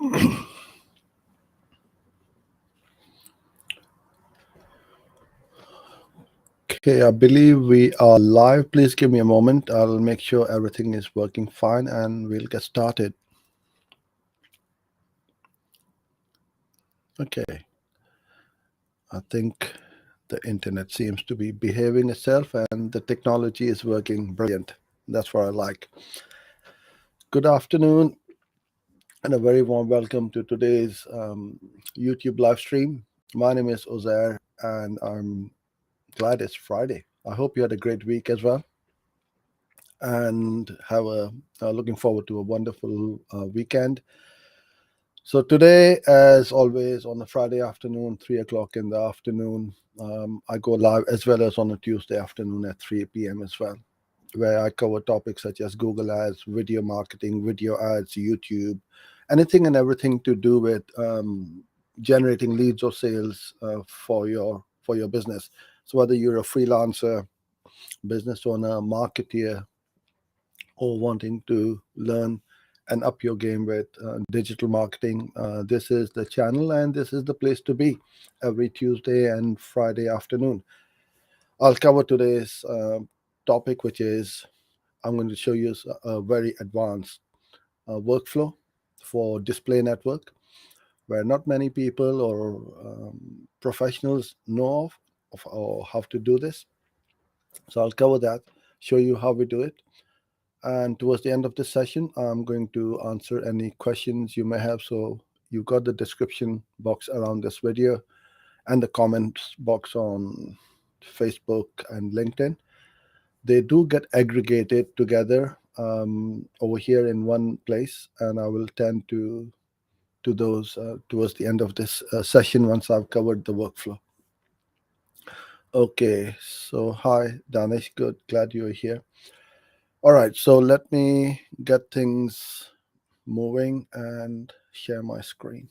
Okay, I believe we are live. Please give me a moment. I'll make sure everything is working fine and we'll get started. Okay. I think the internet seems to be behaving itself and the technology is working brilliant. That's what I like. Good afternoon and a very warm welcome to today's YouTube live stream. My name is Ozair and I'm glad it's Friday. I hope you had a great week as well and have looking forward to a wonderful weekend. So today, as always, on a Friday afternoon, 3 o'clock in the afternoon, I go live as well as on a Tuesday afternoon at 3 p.m. as well, where I cover topics such as Google Ads, video marketing, video ads, YouTube, anything and everything to do with generating leads or sales for your business. So whether you're a freelancer, business owner, marketeer, or wanting to learn and up your game with digital marketing, this is the channel and this is the place to be every Tuesday and Friday afternoon. I'll cover today's topic, which is I'm going to show you a very advanced workflow for display network, where not many people or professionals know of or how to do this. So I'll cover that, show you how we do it. And towards the end of this session, I'm going to answer any questions you may have. So you've got the description box around this video and the comments box on Facebook and LinkedIn. They do get aggregated together over here in one place, and I will tend to those towards the end of this session once I've covered the workflow. Okay, so hi, Danish. Good, glad you're here. All right, so let me get things moving and share my screen.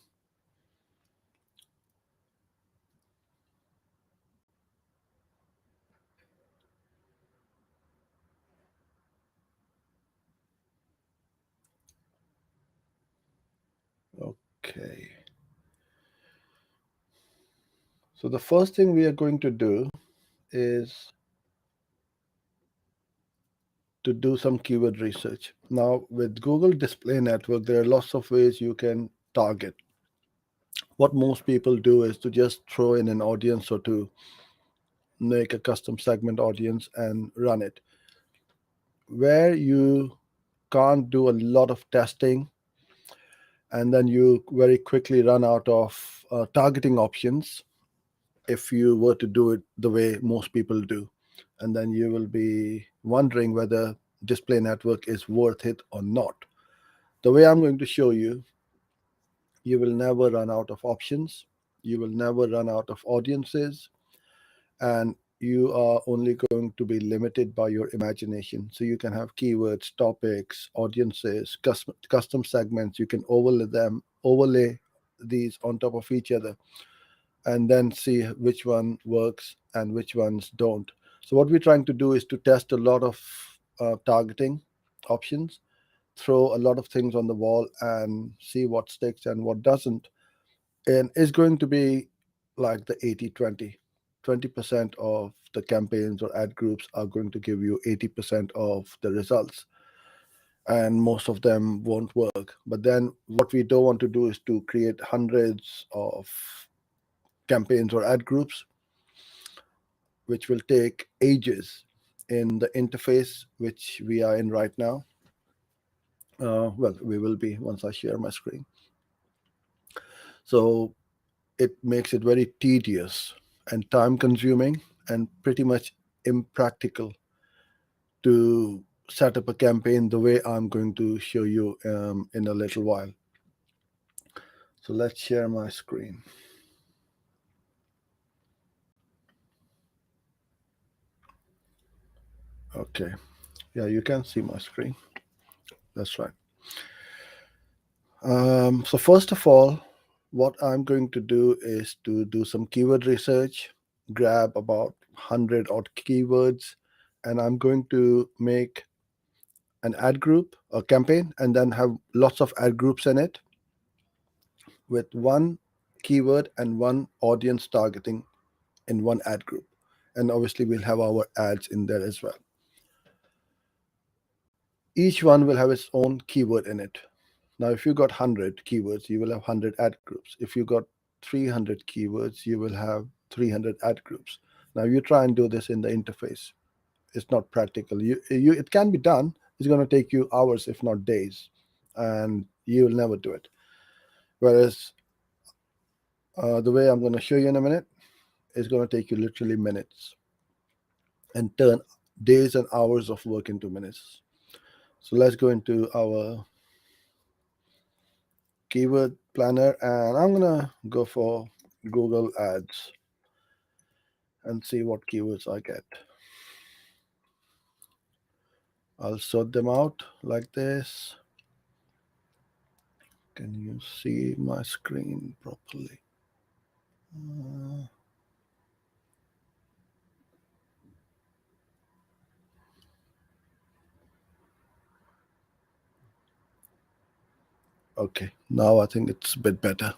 Okay. So the first thing we are going to do is to do some keyword research. Now, with Google Display Network, there are lots of ways you can target. What most people do is to just throw in an audience or to make a custom segment audience and run it. Where you can't do a lot of testing and then you very quickly run out of targeting options if you were to do it the way most people do. And then you will be wondering whether display network is worth it or not. The way I'm going to show you, you will never run out of options. You will never run out of audiences. And you are only going to be limited by your imagination. So you can have keywords, topics, audiences, custom segments. You can overlay these on top of each other, and then see which one works and which ones don't. So what we're trying to do is to test a lot of targeting options, throw a lot of things on the wall and see what sticks and what doesn't. And it's going to be like the 80-20. 20% of the campaigns or ad groups are going to give you 80% of the results. And most of them won't work. But then what we don't want to do is to create hundreds of campaigns or ad groups, which will take ages in the interface which we are in right now. Well, we will be once I share my screen. So it makes it very tedious and time consuming and pretty much impractical to set up a campaign the way I'm going to show you in a little while. So let's share my screen. Okay. Yeah, you can see my screen. That's right. So first of all, what I'm going to do is to do some keyword research, grab about 100 odd keywords, and I'm going to make an ad group, a campaign, and then have lots of ad groups in it. with one keyword and one audience targeting in one ad group. And obviously, we'll have our ads in there as well. Each one will have its own keyword in it. Now, if you got 100 keywords, you will have 100 ad groups. If you got 300 keywords, you will have 300 ad groups. Now, you try and do this in the interface. It's not practical. It can be done. It's going to take you hours, if not days, and you will never do it. Whereas the way I'm going to show you in a minute is going to take you literally minutes and turn days and hours of work into minutes. So let's go into our keyword planner, and I'm gonna go for Google Ads and see what keywords I get. I'll sort them out like this. Can you see my screen properly? Okay, now I think it's a bit better.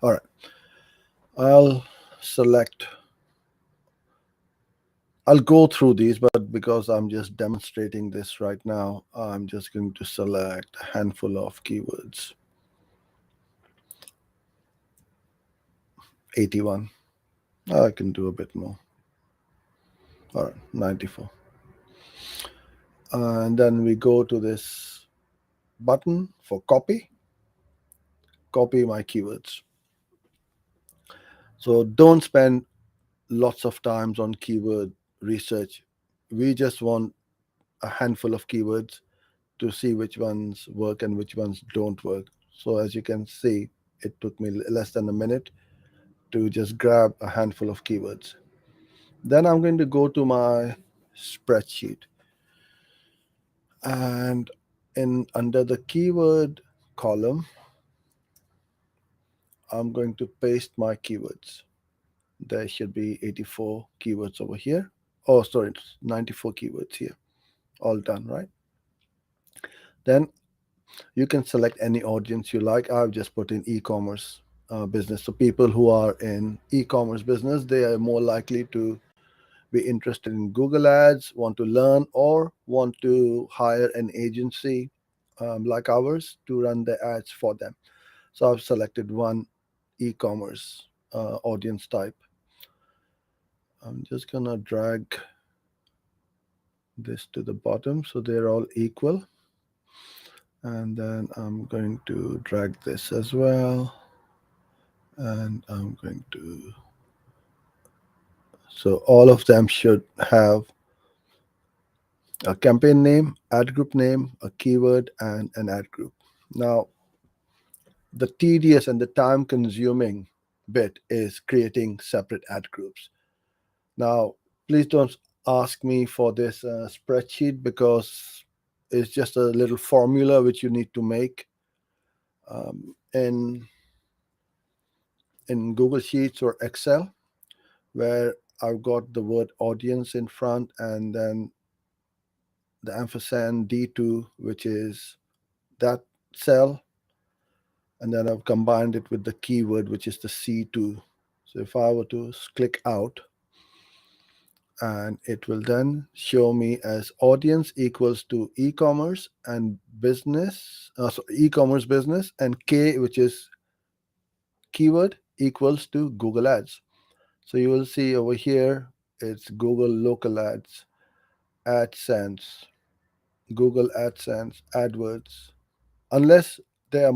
All right, I'll go through these, but because I'm just demonstrating this right now, I'm just going to select a handful of keywords. 81. I can do a bit more. All right, 94. And then we go to this button for copy my keywords. So don't spend lots of times on keyword research. We just want a handful of keywords to see which ones work and which ones don't work. So as you can see, it took me less than a minute to just grab a handful of keywords. Then I'm going to go to my spreadsheet, and under the keyword column, I'm going to paste my keywords. There should be 84 keywords over here. Oh, sorry, it's 94 keywords here. All done, right? Then you can select any audience you like. I've just put in e-commerce business. So people who are in e-commerce business, they are more likely to be interested in Google Ads, want to learn, or want to hire an agency like ours to run the ads for them. So I've selected one e-commerce audience type. I'm just gonna drag this to the bottom so they're all equal, and then I'm going to drag this as well, and I'm going to, so all of them should have a campaign name, ad group name, a keyword, and an ad group. Now the tedious and the time consuming bit is creating separate ad groups. Now please don't ask me for this spreadsheet, because it's just a little formula which you need to make in Google Sheets or Excel, where I've got the word audience in front and then the ampersand D2, which is that cell, and then I've combined it with the keyword, which is the C2. So if I were to click out, and it will then show me as audience equals to e-commerce and business, so e-commerce business, and K, which is keyword, equals to Google Ads. So you will see over here, it's Google Local Ads, AdSense, Google AdSense, AdWords. Unless there are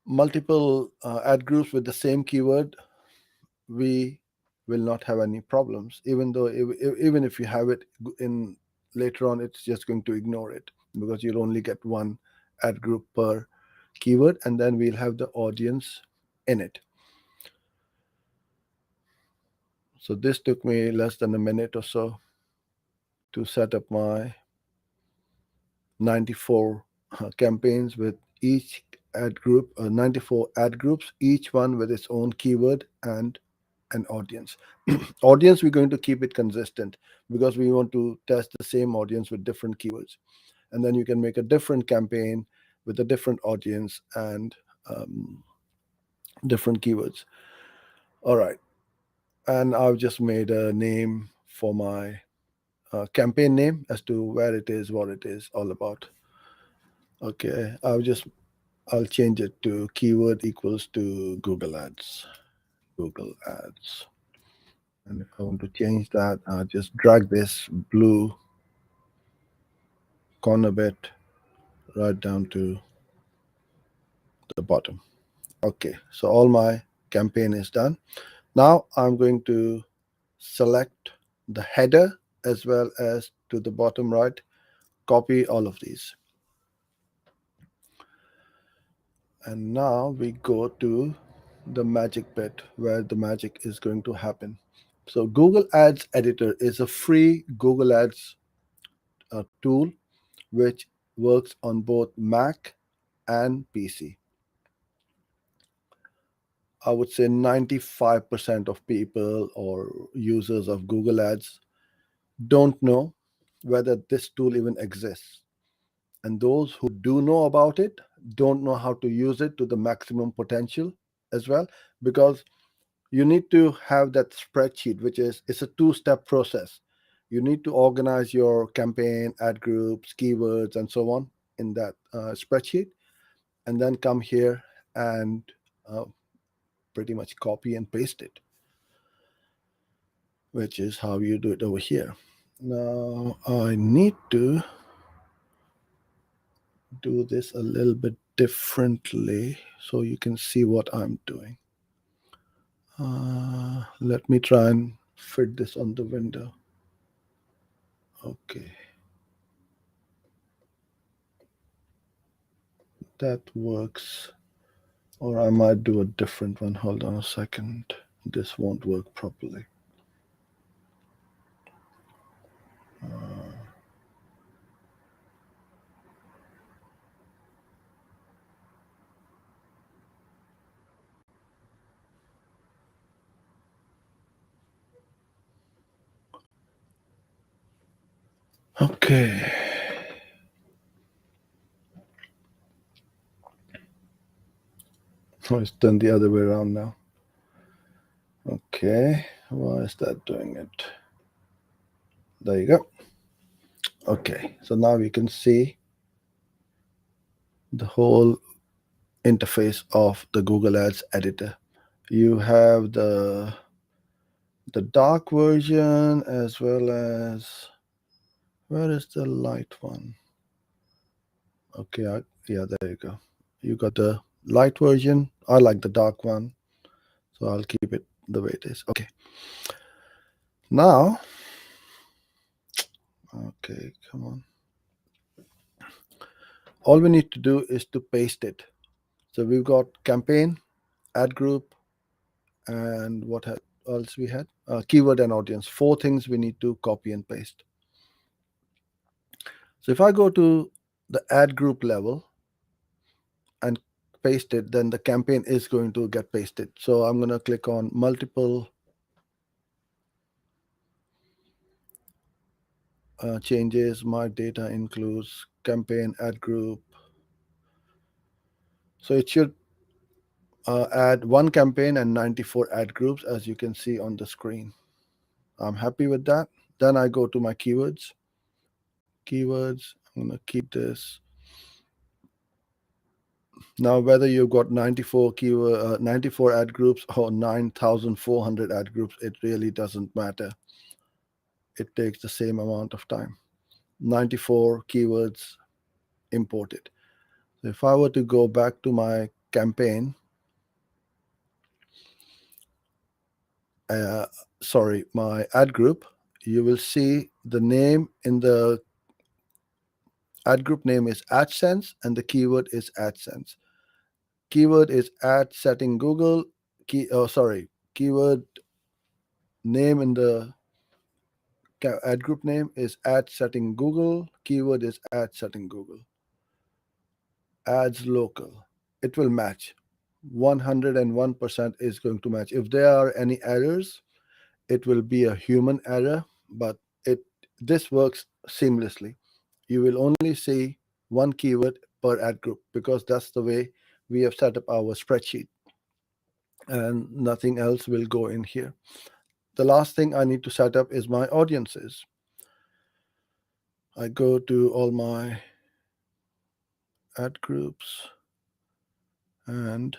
multiple ad groups with the same keyword, we will not have any problems. Even though, even if you have it in later on, it's just going to ignore it, because you'll only get one ad group per keyword, and then we'll have the audience in it. So this took me less than a minute or so to set up my 94 campaigns with each ad group, 94 ad groups, each one with its own keyword and an audience. Audience, we're going to keep it consistent, because we want to test the same audience with different keywords. And then you can make a different campaign with a different audience and different keywords. All right. And I've just made a name for my campaign name as to where it is, what it is all about. Okay. I'll change it to keyword equals to Google Ads. Google Ads. And if I want to change that, I'll just drag this blue corner bit right down to the bottom. Okay, so all my campaign is done. Now I'm going to select the header as well as to the bottom right, copy all of these. And now we go to the magic bit where the magic is going to happen. So Google Ads Editor is a free Google Ads tool which works on both Mac and PC. I would say 95% of people or users of Google Ads don't know whether this tool even exists. And those who do know about it don't know how to use it to the maximum potential as well, because you need to have that spreadsheet, which is it's a two-step process. You need to organize your campaign, ad groups, keywords, and so on in that spreadsheet, and then come here and uh, pretty much copy and paste it, which is how you do it over here. Now I need to do this a little bit differently so you can see what I'm doing. Let me try and fit this on the window. Okay. That works. Or I might do a different one. Hold on a second. This won't work properly. Okay. Oh, it's done the other way around now. Okay. Why is that doing it? There you go. Okay. So now you can see the whole interface of the Google Ads editor. You have the dark version as well as, where is the light one? Okay, yeah, there you go. You got the light version. I like the dark one, so I'll keep it the way it is. Okay. Now, okay, come on. All we need to do is to paste it. So we've got campaign, ad group, and what else we had? Keyword and audience. 4 things we need to copy and paste. So if I go to the ad group level and paste it, then the campaign is going to get pasted. So I'm going to click on multiple changes. My data includes campaign, ad group. So it should add 1 campaign and 94 ad groups, as you can see on the screen. I'm happy with that. Then I go to my keywords. Keywords, I'm going to keep this. Now, whether you've got 94 94 ad groups or 9,400 ad groups, it really doesn't matter. It takes the same amount of time. 94 keywords imported. So if I were to go back to my campaign, my ad group, you will see the name in the ad group name is AdSense and the keyword is AdSense. Keyword is ad setting Google. Keyword name in the ad group name is ad setting Google. Keyword is ad setting Google. Ads local. It will match. 101% is going to match. If there are any errors, it will be a human error, but this works seamlessly. You will only see one keyword per ad group, because that's the way we have set up our spreadsheet, and nothing else will go in here. The last thing I need to set up is my audiences. I go to all my ad groups and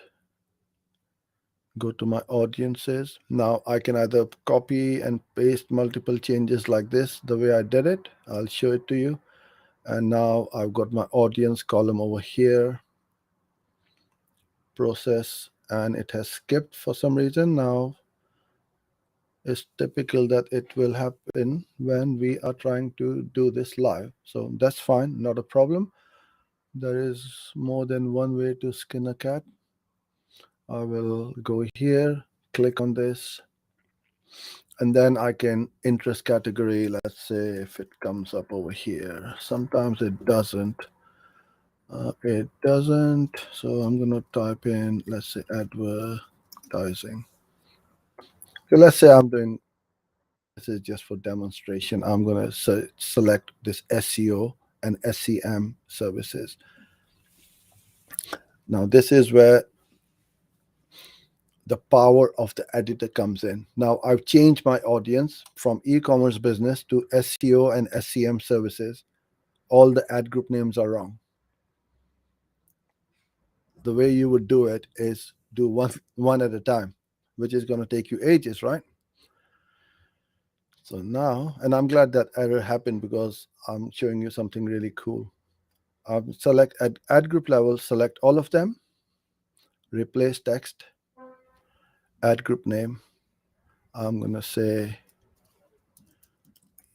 go to my audiences. Now I can either copy and paste multiple changes like this, the way I did it. I'll show it to you. And now I've got my audience column over here, process, and it has skipped for some reason. Now it's typical that it will happen when we are trying to do this live. So that's fine, not a problem. There is more than one way to skin a cat. I will go here, click on this, and then I can interest category. Let's say if it comes up over here. Sometimes it doesn't. So I'm going to type in, let's say, advertising. So let's say I'm doing, this is just for demonstration. I'm going to select this SEO and SEM services. Now this is where the power of the editor comes in. Now I've changed my audience from e-commerce business to SEO and SEM services. All the ad group names are wrong. The way you would do it is do one at a time, which is going to take you ages, right? So now, and I'm glad that error happened because I'm showing you something really cool. Select at ad group level, select all of them, replace text, ad group name. I'm going to say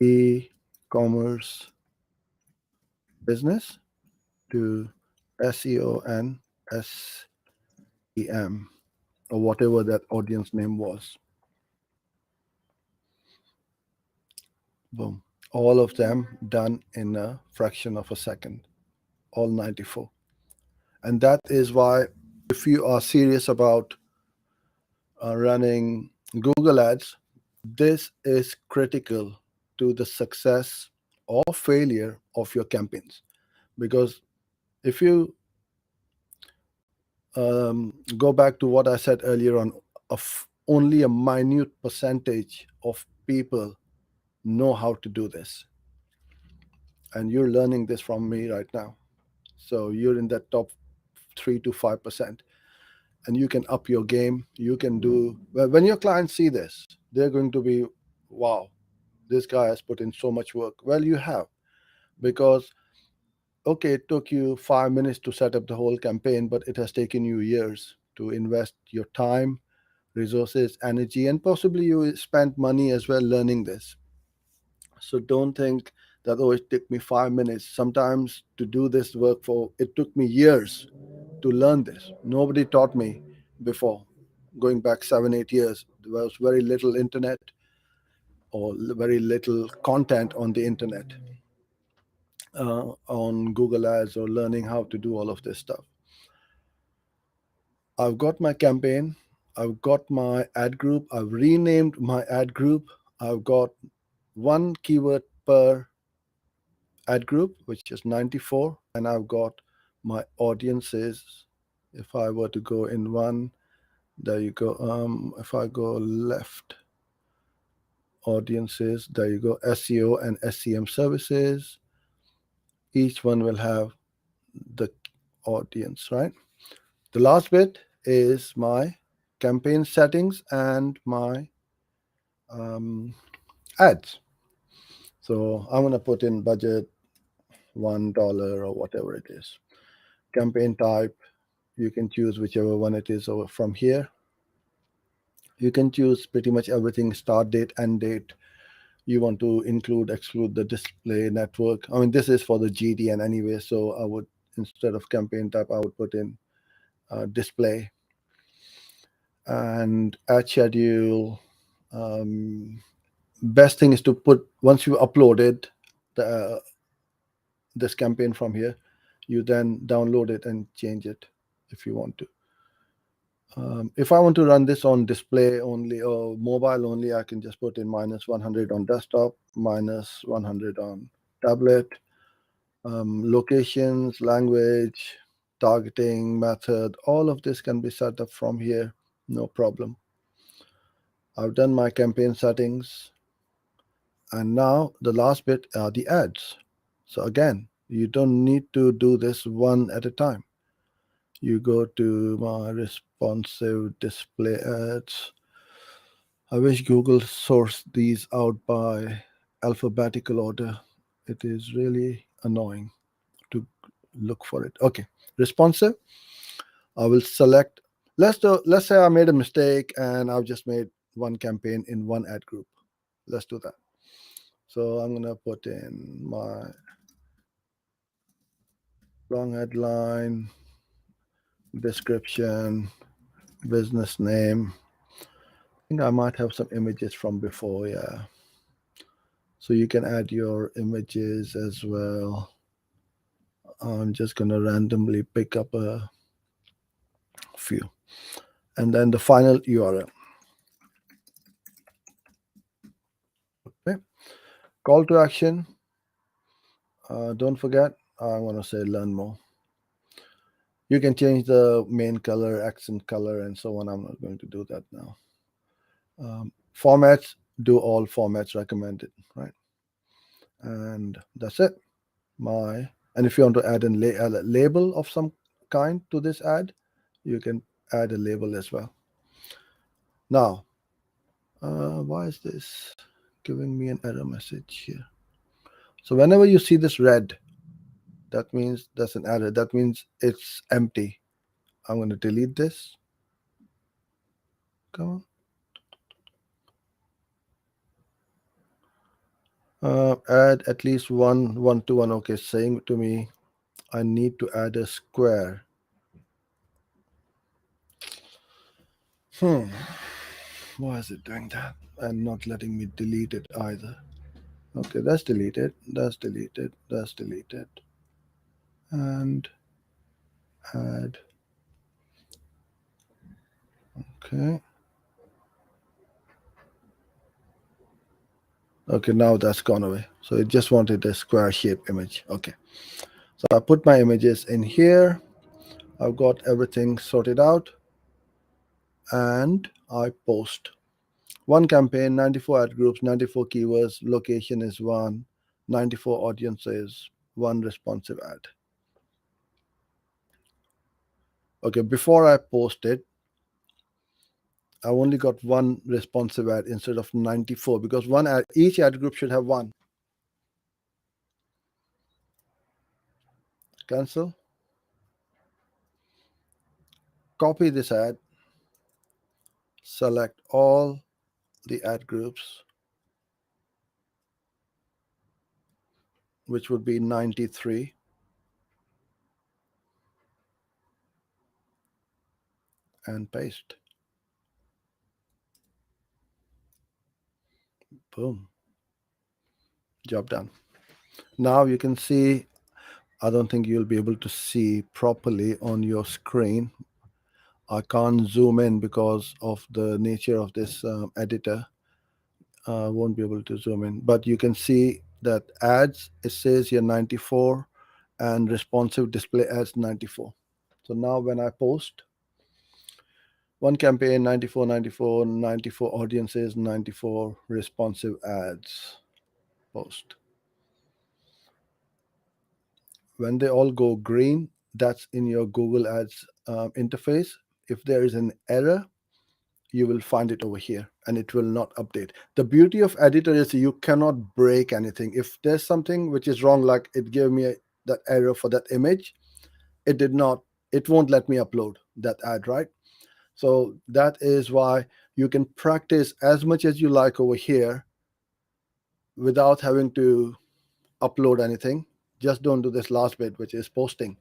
e-commerce business to SEO and SEM, or whatever that audience name was. Boom. All of them done in a fraction of a second, all 94. And that is why, if you are serious about running Google Ads, this is critical to the success or failure of your campaigns. Because if you go back to what I said earlier on, only a minute percentage of people know how to do this. And you're learning this from me right now. So you're in that top 3 to 5%. And you can up your game. You can do, well, when your clients see this, they're going to be, wow, this guy has put in so much work. Well, you have, because, okay, it took you 5 minutes to set up the whole campaign, but it has taken you years to invest your time, resources, energy, and possibly you spent money as well learning this. So don't think that, oh, it took me 5 minutes. Sometimes to do this work it took me years to learn this. Nobody taught me before. Going back 7, 8 years, there was very little internet or very little content on the internet, on Google Ads, or learning how to do all of this stuff. I've got my campaign. I've got my ad group. I've renamed my ad group. I've got one keyword per ad group, which is 94. And I've got my audiences. If I were to go in one, there you go. If I go left, audiences, there you go. SEO and SEM services. Each one will have the audience, right? The last bit is my campaign settings and my ads. So I'm going to put in budget $1 or whatever it is. Campaign type, you can choose whichever one it is over from here. You can choose pretty much everything: start date, end date. You want to include, exclude the display network. I mean, this is for the GDN anyway, so I would, instead of campaign type, I would put in display. And ad schedule. Best thing is to put, once you uploaded this campaign from here, you then download it and change it if you want to. If I want to run this on display only or mobile only, I can just put in -100 on desktop, -100 on tablet, Locations, language, targeting method, all of this can be set up from here, no problem. I've done my campaign settings, and now the last bit are the ads. So again, you don't need to do this one at a time. You go to my responsive display ads. I wish Google sourced these out by alphabetical order. It is really annoying to look for it. Okay, responsive. I will select. Let's say I made a mistake and I've just made one campaign in one ad group. Let's do that. So I'm gonna put in my long headline, description, business name. I think I might have some images from before, yeah. So you can add your images as well. I'm just gonna randomly pick up a few. And then the final URL. Okay. Call to action. Don't forget, I want to say learn more. You can change the main color, accent color, and so on. I'm not going to do that now. Formats, do all formats recommended, right? And that's it. And if you want to add a label of some kind to this ad, you can add a label as well. Now, why is this giving me an error message here? So whenever you see this red, that means that's an error. That means it's empty. I'm going to delete this. Come on. Add at least one to one. Okay, saying to me, I need to add a square. Why is it doing that? And not letting me delete it either. Okay, that's deleted. That's deleted. That's deleted. And add. Okay. Okay, now that's gone away. So it just wanted a square shape image. Okay. So I put my images in here. I've got everything sorted out. And I post. One campaign, 94 ad groups, 94 keywords, location is one, 94 audiences, one responsive ad. Okay, before I post it, I only got one responsive ad instead of 94 because each ad group should have one. Cancel. Copy this ad. Select all the ad groups, which would be 93. And paste. Boom. Job done. Now you can see, I don't think you'll be able to see properly on your screen. I can't zoom in because of the nature of this editor. I won't be able to zoom in, but you can see that ads, it says here 94 and responsive display ads 94. So now when I post, one campaign, 94, 94, 94 audiences, 94 responsive ads, post. When they all go green, that's in your Google Ads interface. If there is an error, you will find it over here and it will not update. The beauty of editor is you cannot break anything. If there's something which is wrong, like it gave me that error for that image, it won't let me upload that ad, right? So that is why you can practice as much as you like over here without having to upload anything. Just don't do this last bit, which is posting.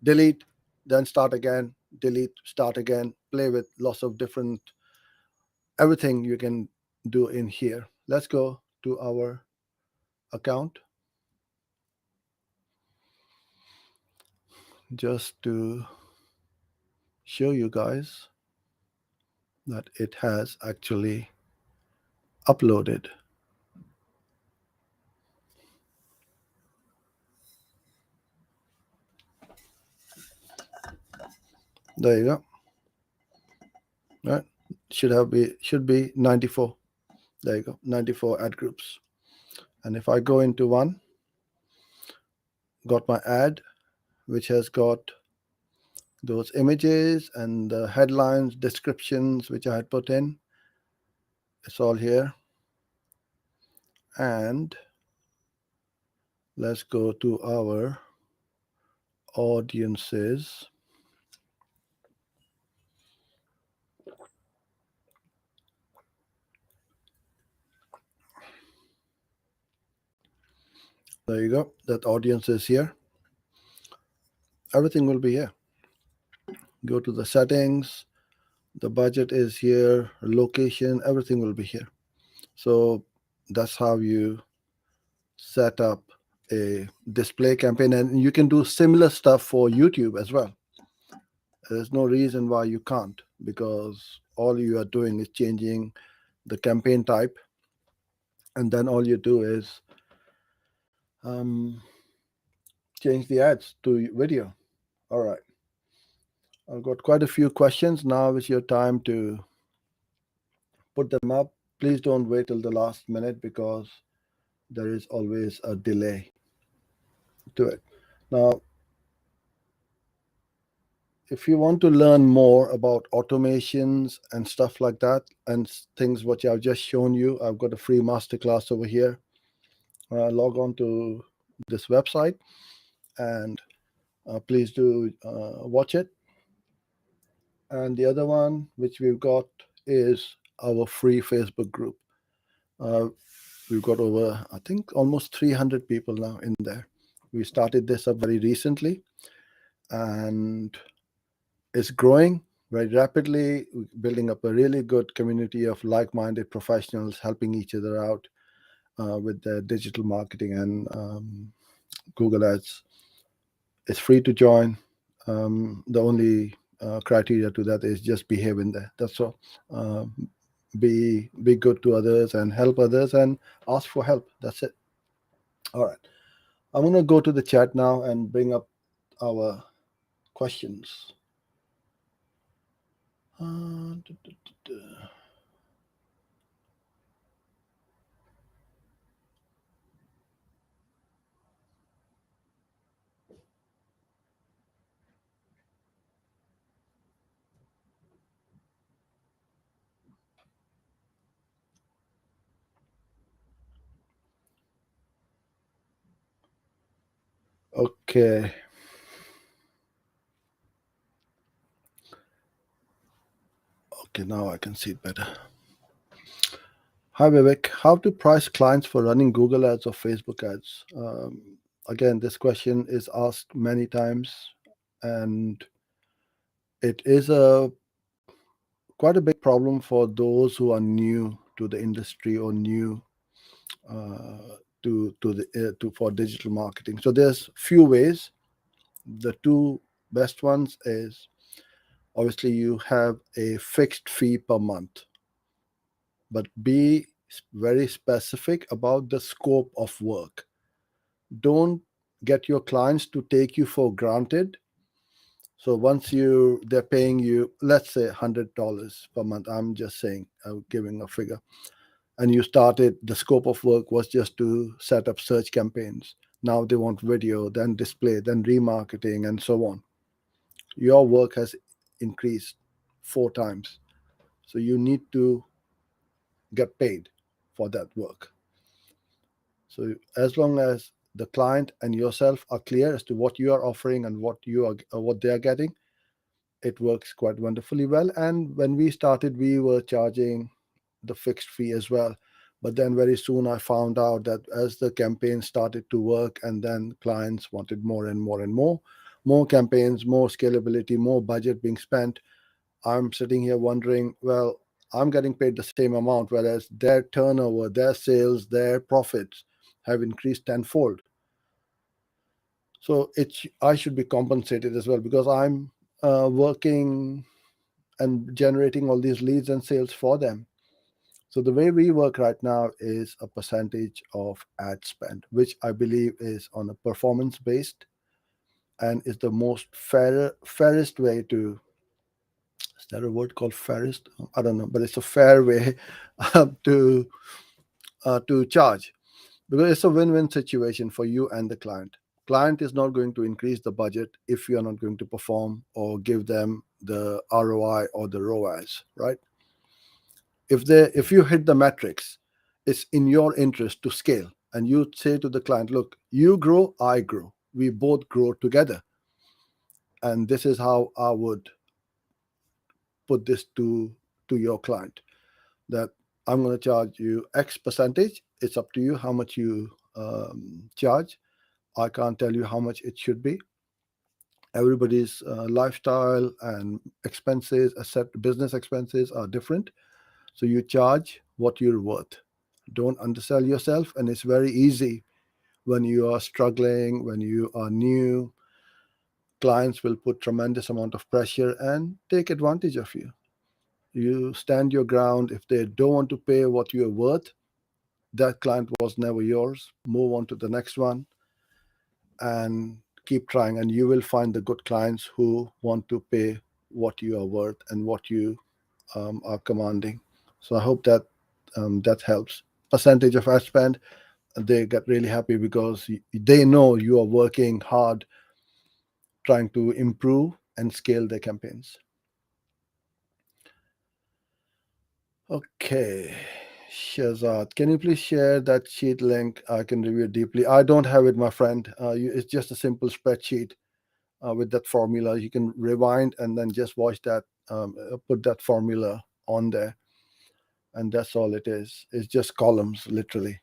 Delete, then start again, delete, start again, play with lots of different, everything you can do in here. Let's go to our account just to show you guys that it has actually uploaded. There you go. Right. Should be 94. There you go. 94 ad groups. And if I go into one, got my ad, which has got those images and the headlines, descriptions, which I had put in. It's all here. And let's go to our audiences. There you go. That audience is here. Everything will be here. Go to the settings. The budget is here. Location. Everything will be here. So that's how you set up a display campaign. And you can do similar stuff for YouTube as well. There's no reason why you can't, because all you are doing is changing the campaign type, and then all you do is change the ads to video. All right. I've got quite a few questions. Now is your time to put them up. Please don't wait till the last minute, because there is always a delay to it. Now, if you want to learn more about automations and stuff like that, and things which I've just shown you, I've got a free masterclass over here. Log on to this website, and please do watch it. And the other one which we've got is our free Facebook group. We've got over, I think, almost 300 people now in there. We started this up very recently, and it's growing very rapidly, building up a really good community of like-minded professionals helping each other out with their digital marketing and Google Ads. It's free to join. The only criteria to that is just behave in there. That's all. Be good to others and help others and ask for help. That's it. All right. I'm going to go to the chat now and bring up our questions. Okay. Okay, now I can see it better. Hi, Vivek. How to price clients for running Google Ads or Facebook ads? Again, this question is asked many times, and it is quite a big problem for those who are new to the industry or new for digital marketing. So there's few ways. The two best ones is, obviously, you have a fixed fee per month, but be very specific about the scope of work. Don't get your clients to take you for granted. So once they're paying you, let's say $100 per month, I'm just saying, I'm giving a figure, and you started, the scope of work was just to set up search campaigns. Now they want video, then display, then remarketing, and so on. Your work has increased 4 times. So you need to get paid for that work. So as long as the client and yourself are clear as to what you are offering and what they are getting, it works quite wonderfully well. And when we started, we were charging the fixed fee as well. But then very soon I found out that as the campaign started to work, and then clients wanted more and more and more campaigns, more scalability, more budget being spent, I'm sitting here wondering, well, I'm getting paid the same amount, whereas their turnover, their sales, their profits have increased tenfold. So I should be compensated as well, because I'm working and generating all these leads and sales for them. So the way we work right now is a percentage of ad spend, which I believe is on a performance based, and is the most fairest way to that a word called fairest? I don't know, but it's a fair way to charge, because it's a win-win situation for you and the client. Client is not going to increase the budget if you are not going to perform or give them the ROI or the ROAS, right? If you hit the metrics, it's in your interest to scale, and you say to the client, look, you grow, I grow, we both grow together. And this is how I would put this to your client, that I'm going to charge you X percentage. It's up to you how much you charge. I can't tell you how much it should be. Everybody's lifestyle and expenses, business expenses are different. So you charge what you're worth. Don't undersell yourself. And it's very easy when you are struggling, when you are new. Clients will put tremendous amount of pressure and take advantage of you. You stand your ground. If they don't want to pay what you're worth, that client was never yours. Move on to the next one and keep trying. And you will find the good clients who want to pay what you are worth and what you are commanding. So I hope that that helps. Percentage of ad spend, they get really happy because they know you are working hard trying to improve and scale their campaigns. Okay, Shazad, can you please share that sheet link? I can review it deeply. I don't have it, my friend. It's just a simple spreadsheet with that formula. You can rewind and then just watch that, put that formula on there. And that's all it is. It's just columns, literally.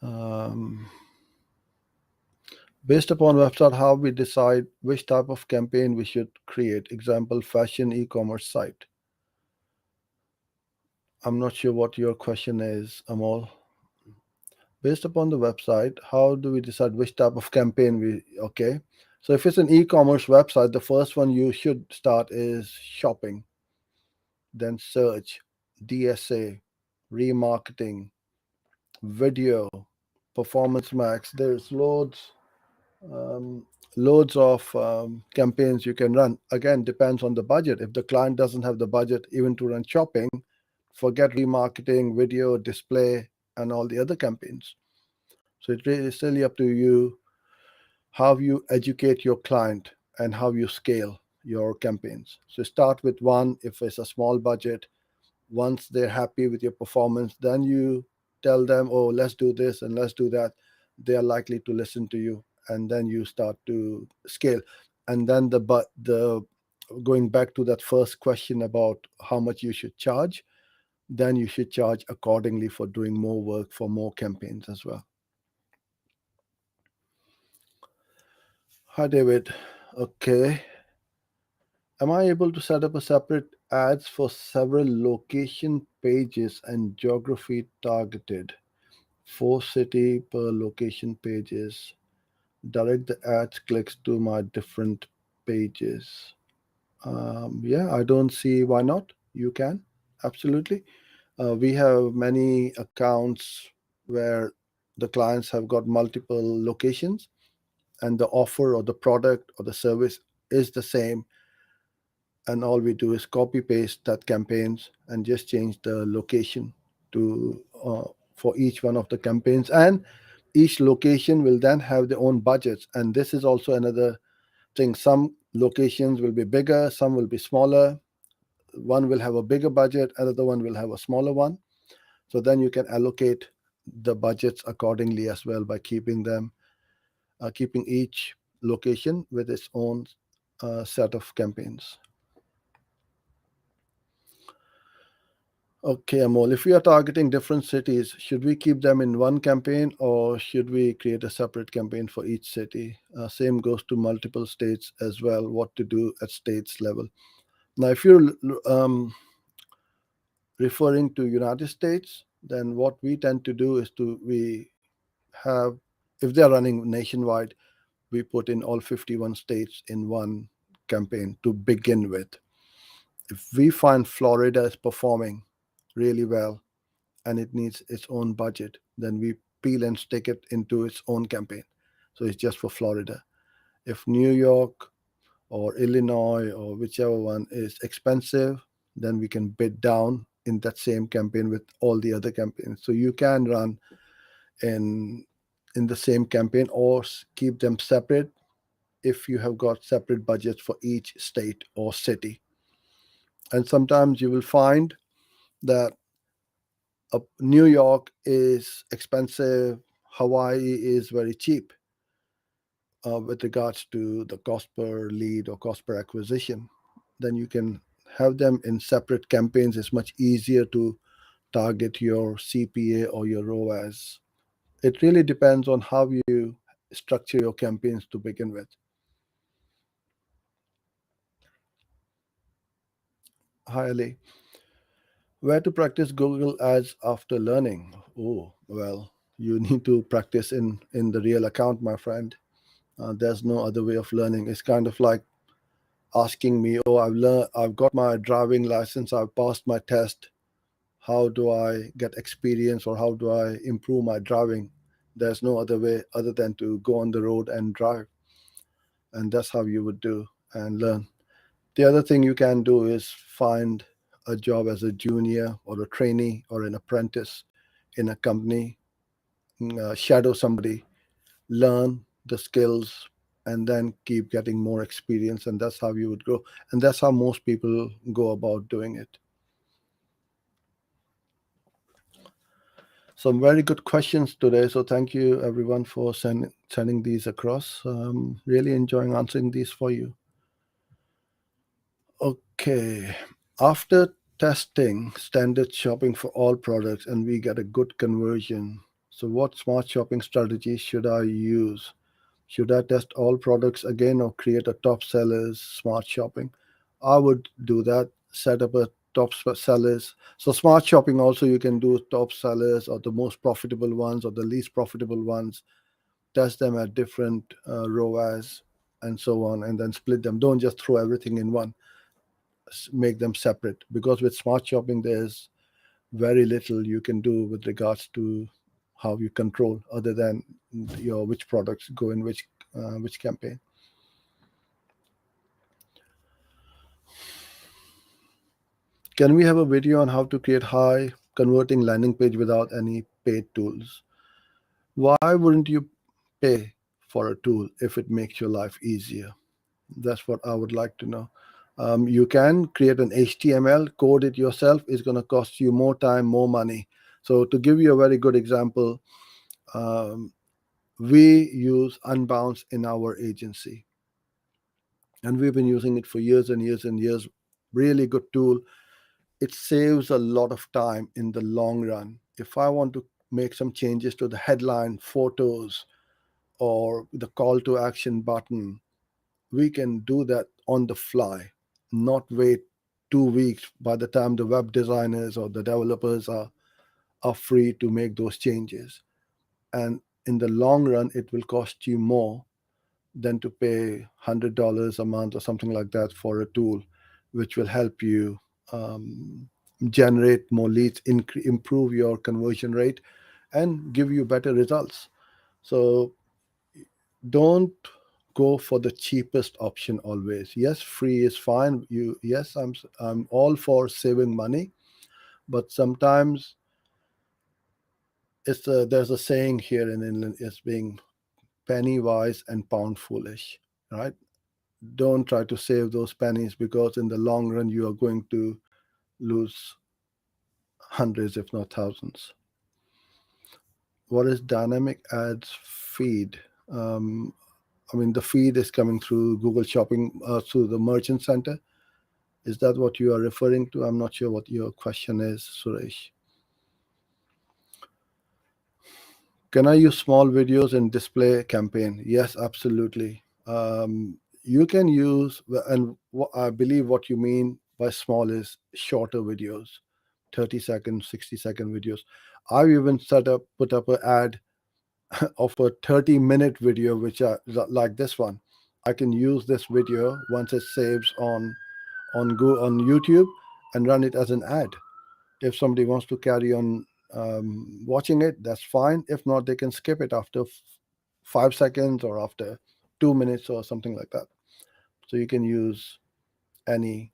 Um, Based upon website, how we decide which type of campaign we should create. Example, fashion e-commerce site. I'm not sure what your question is, Amol. Based upon the website, how do we decide which type of campaign we, okay. So if it's an e-commerce website, the first one you should start is shopping, then search, DSA, remarketing, video, performance max. There's um, loads of campaigns you can run. Again, depends on the budget. If the client doesn't have the budget even to run shopping, forget remarketing, video, display, and all the other campaigns. So it's really up to you how you educate your client and how you scale your campaigns. So start with one if it's a small budget. Once they're happy with your performance, then you tell them, oh, let's do this and let's do that. They are likely to listen to you, and then you start to scale. And then the going back to that first question about how much you should charge, then you should charge accordingly for doing more work for more campaigns as well. Hi, David. Okay. Am I able to set up a separate ads for several location pages and geography targeted? 4 city per location pages. Direct the ads clicks to my different pages. Yeah, I don't see why not. You can. Absolutely. We have many accounts where the clients have got multiple locations, and the offer or the product or the service is the same, and all we do is copy paste that campaigns and just change the location to for each one of the campaigns. And each location will then have their own budgets, and this is also another thing. Some locations will be bigger, some will be smaller. One will have a bigger budget, another one will have a smaller one. So then you can allocate the budgets accordingly as well by keeping each location with its own set of campaigns. Okay, Amol, if we are targeting different cities, should we keep them in one campaign or should we create a separate campaign for each city? Same goes to multiple states as well, what to do at states level. Now, if you're referring to United States, then what we tend to do is we have, if they're running nationwide, we put in all 51 states in one campaign to begin with. If we find Florida is performing really well and it needs its own budget, then we peel and stick it into its own campaign. So it's just for Florida. If New York or Illinois or whichever one is expensive, then we can bid down in that same campaign with all the other campaigns. So you can run in the same campaign or keep them separate if you have got separate budgets for each state or city. And sometimes you will find that New York is expensive, Hawaii is very cheap with regards to the cost per lead or cost per acquisition. Then you can have them in separate campaigns. It's much easier to target your CPA or your ROAS. It really depends on how you structure your campaigns to begin with. Hi, Ali. Where to practice Google Ads after learning? Oh, well, you need to practice in the real account, my friend. There's no other way of learning. It's kind of like asking me, "Oh, I've got my driving license, I've passed my test. How do I get experience or how do I improve my driving?" There's no other way other than to go on the road and drive, and that's how you would do and learn. The other thing you can do is find a job as a junior or a trainee or an apprentice in a company, shadow somebody, learn the skills, and then keep getting more experience. And that's how you would grow. And that's how most people go about doing it. Some very good questions today. So thank you, everyone, for sending these across. Really enjoying answering these for you. Okay. After testing standard shopping for all products and we get a good conversion, so what smart shopping strategy should I use? Should I test all products again or create a top sellers smart shopping? I would do that. Set up a sellers. So smart shopping also you can do top sellers or the most profitable ones or the least profitable ones. Test them at different ROAS and so on, and then split them. Don't just throw everything in one. Make them separate, because with smart shopping there's very little you can do with regards to how you control other than your which products go in which campaign. Can we have a video on how to create high converting landing page without any paid tools? Why wouldn't you pay for a tool if it makes your life easier? That's what I would like to know. You can create an HTML, code it yourself. It's going to cost you more time, more money. So to give you a very good example, we use Unbounce in our agency, and we've been using it for years and years and years. Really good tool. It saves a lot of time in the long run. If I want to make some changes to the headline, photos, or the call to action button, we can do that on the fly, not wait 2 weeks by the time the web designers or the developers are free to make those changes. And in the long run, it will cost you more than to pay $100 a month or something like that for a tool, which will help you generate more leads, improve your conversion rate, and give you better results. So don't go for the cheapest option always. Yes, free is fine. Yes, I'm all for saving money, but sometimes there's a saying here in England, it's being penny wise and pound foolish, right? Don't try to save those pennies, because in the long run you are going to lose hundreds if not thousands. What is dynamic ads feed? um, I mean, the feed is coming through Google Shopping, through the Merchant Center. Is that what you are referring to? I'm not sure what your question is, Suresh. Can I use small videos in display campaign? Yes, absolutely. You can use, and I believe what you mean by small is shorter videos, 30-second, 60-second videos. I've even put up an ad of a 30-minute video, which are like this one. I can use this video once it saves on YouTube and run it as an ad. If somebody wants to carry on watching it, that's fine. If not, they can skip it after 5 seconds or after 2 minutes or something like that. So you can use any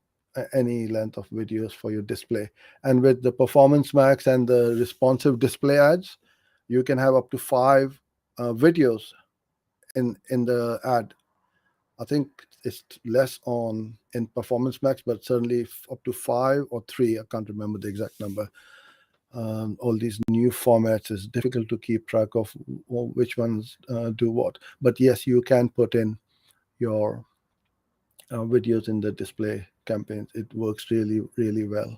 any length of videos for your display. And with the Performance Max and the responsive display ads, you can have up to 5 videos in the ad. I think it's less on in Performance Max, but certainly up to 5 or 3. I can't remember the exact number. All these new formats is difficult to keep track of which ones do what. But yes, you can put in your videos in the display campaigns. It works really, really well.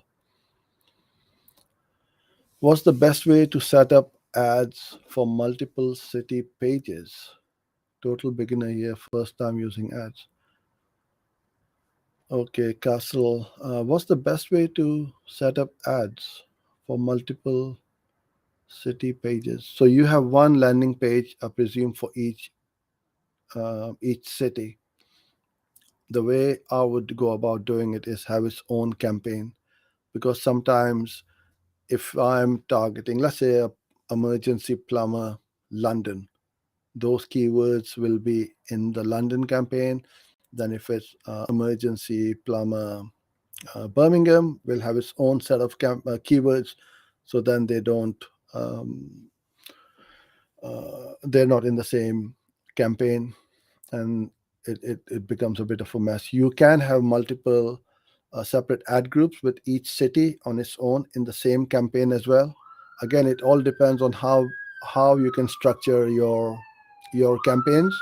What's the best way to set up ads for multiple city pages? Total beginner here, first time using ads. Okay, Castle. What's the best way to set up ads for multiple city pages? So you have one landing page, I presume, for each city. The way I would go about doing it is have its own campaign, because sometimes if I'm targeting, let's say, a emergency plumber London, those keywords will be in the London campaign. Then if it's emergency plumber Birmingham, will have its own set of keywords. So then they don't, they're not in the same campaign, and it becomes a bit of a mess. You can have multiple separate ad groups with each city on its own in the same campaign as well. Again, it all depends on how you can structure your campaigns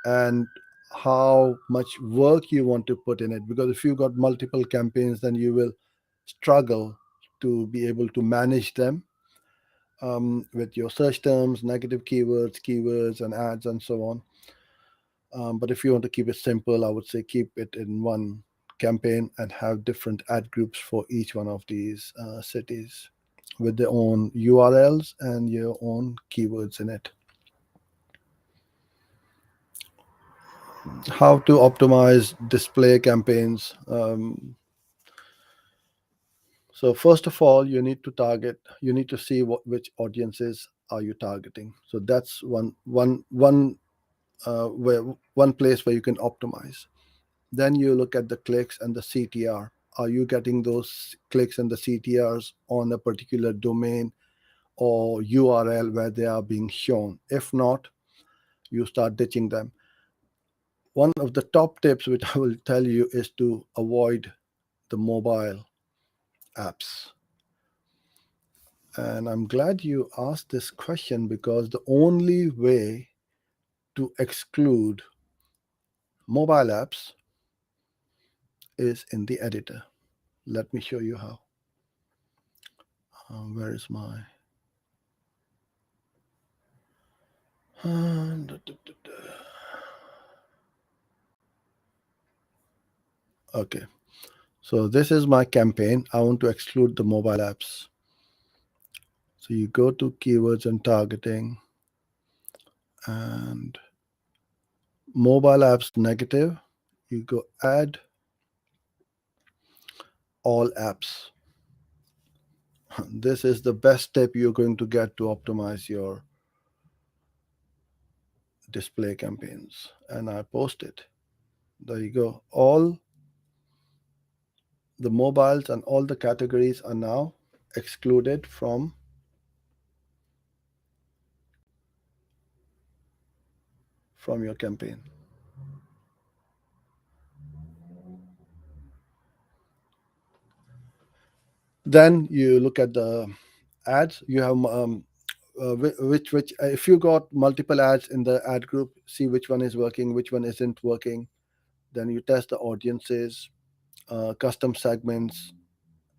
and how much work you want to put in it. Because if you've got multiple campaigns, then you will struggle to be able to manage them with your search terms, negative keywords, and ads, and so on. But if you want to keep it simple, I would say keep it in one campaign and have different ad groups for each one of these cities with their own URLs and your own keywords in it. How to optimize display campaigns. So first of all, you need to see which audiences are you targeting. So that's where one place where you can optimize. Then you look at the clicks and the CTR. Are you getting those clicks and the CTRs on a particular domain or URL where they are being shown? If not, you start ditching them. One of the top tips which I will tell you is to avoid the mobile apps. And I'm glad you asked this question, because the only way to exclude mobile apps is in the editor. Let me show you how. Where is my... Okay, so this is my campaign. I want to exclude the mobile apps. So you go to keywords and targeting, and mobile apps negative. You go add all apps. This is the best tip you're going to get to optimize your display campaigns. And I post it. There you go. All the mobiles and all the categories are now excluded from your campaign. Then you look at the ads. You have which if you got multiple ads in the ad group, see which one is working, which one isn't working. Then you test the audiences, custom segments,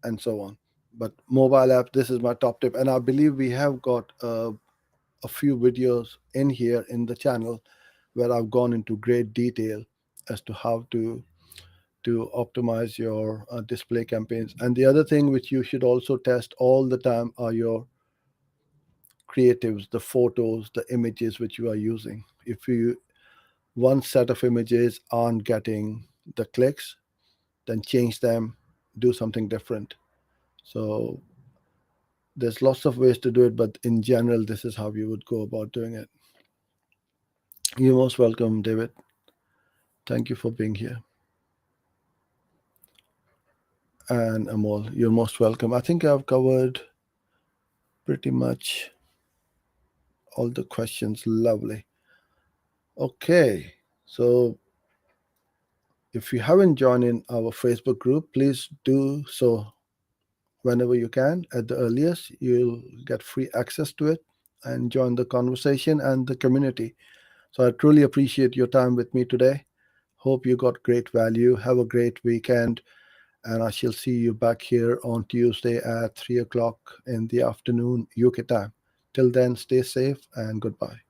and so on. But mobile apps, this is my top tip, and I believe we have got a few videos in here in the channel where I've gone into great detail as to how to optimize your display campaigns. And the other thing which you should also test all the time are your creatives, the photos, the images which you are using. If one set of images aren't getting the clicks, then change them, do something different. So there's lots of ways to do it, but in general, this is how you would go about doing it. You're most welcome, David. Thank you for being here. And Amol, you're most welcome. I think I've covered pretty much all the questions. Lovely. Okay, so if you haven't joined in our Facebook group, please do so whenever you can. At the earliest, you'll get free access to it and join the conversation and the community. So I truly appreciate your time with me today. Hope you got great value. Have a great weekend. And I shall see you back here on Tuesday at 3 o'clock in the afternoon UK time. Till then, stay safe and goodbye.